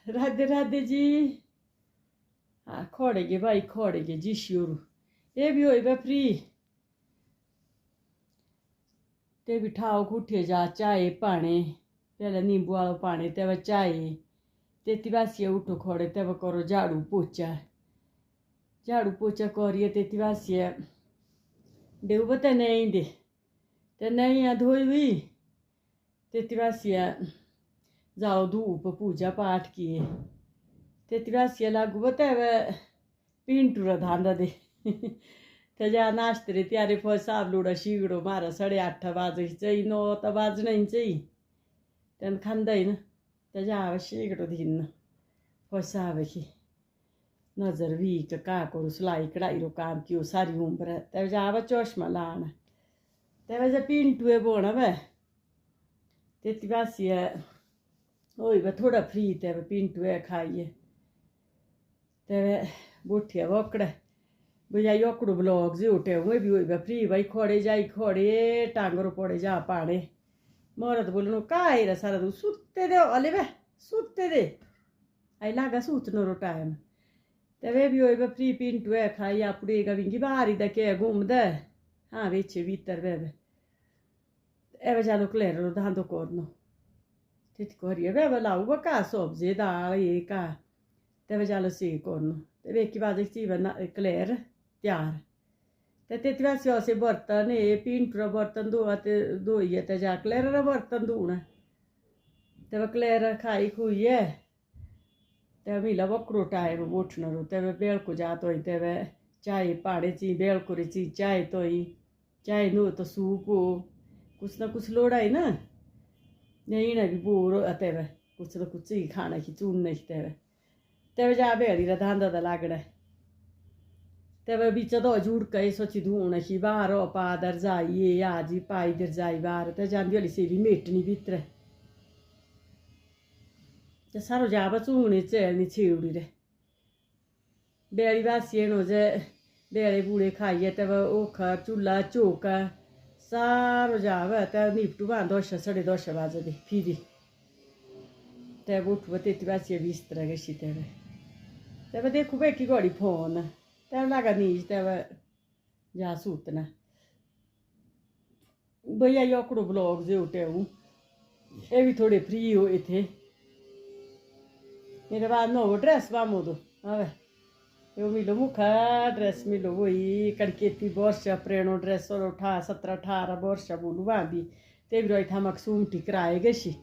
राधे राधे जी खोड़ेगे भाई खोड़ेगे जी शुरू ये भी होएगा फ्री ते भी ठाओ उठे जा चाय पाने पहले नींबू वाला पाने ते चाय तेती वासिया उठो खोड़े ते करो झाड़ू पोचा करिए तेती वासिया देव बता नहीं दे ते नहीं आ धोई हुई तेती वासिया जाओ धूप पूजा पाठ किए तेती वासिया लागू बता पिंटूरा धांदा दे त्याच्या नाश्ते रे त्यारे फळ साबलुडा शिगडो मारा 8:30 वाजायचंय 9 तर वाजणंचंय त्यानं खांदाय ना त्याच्या आवा शिगडो दिन फसावे नजर वीक का करू सलाई कढ़ाई काम क्यों सारी उम्र त्याच्या आवा चष्मा लाना त्याच्या पिंटू है बोना वे तेती वासिया ओय वे थोड़ा फ्री ते पिंटू है खाइए ते बोठिया वकड़ा भैया योकड़ो ब्लॉग जे उठे हुए भी होई फ्री भाई खोड़े जाई खोड़े टांगरो पड़े जा पाड़े मरद बोलनो काय रे सारा तू सुत्ते दे अले वे सुत्ते दे आई लागा सूतनो रो टाइम ते भी होई फ्री पिंटू है खाई आपड़े का विंगी बारी दा के घूमदा हाँ वेचे भीतर वे एवे जालो क्लेरो दांदो करनो तित करिए वे लाउ का सब्जी दाल ये का ते जालो से करनो ते वेकी बाद ची बना क्लेर त्यार ते तेती वासिया से बर्तन ये पिंटूरा बर्तन धोइए ते जा क्लेरा बर्तन धोना ते क्लेर खाई खुइए ते मिला वक्रो टाइम उठना ते बेलको जात होई ते चाय पाड़े ची बेलको ची चाय तोई चाय नो तो सूप हो कुछ ना कुछ लोड़ा है ना नहीं ना भी बोर ते कुछ ना कुछ ही खाना की चून नहीं ते जा बेली रा धांदा दा लागड़ा ते बीच दो जुड़ के सोची धूण ही बाहर पादर जाइए आजी पाई दर जाई बाहर ते जांदी वाली से भी मेटनी भीतर ते सारो जाबा चूने चेलनी छेवड़ी रे बेली वासिए नो जे बेले बूढ़े खाइए ते ओखा चूल्हा चौका सारो जावा ते निपटू बा 10 10:30 बाजे दे फिरी ते उठवा तेती वासिया बिस्तर गशी ते देखू बेकी गड़ी फोन ते लगा नीज ते जा सूतना भैया योकड़ो ब्लॉग जे उठे हूँ ये भी थोड़े फ्री हुए थे मेरे बाद नो ड्रेस बामो दो अवे यो मिलो मुखा ड्रेस मिलो वही कड़केती वर्ष प्रेणो ड्रेस और 17 18 वर्ष बोलू बांधी ते भी रोई था मकसूम टिकराए गशी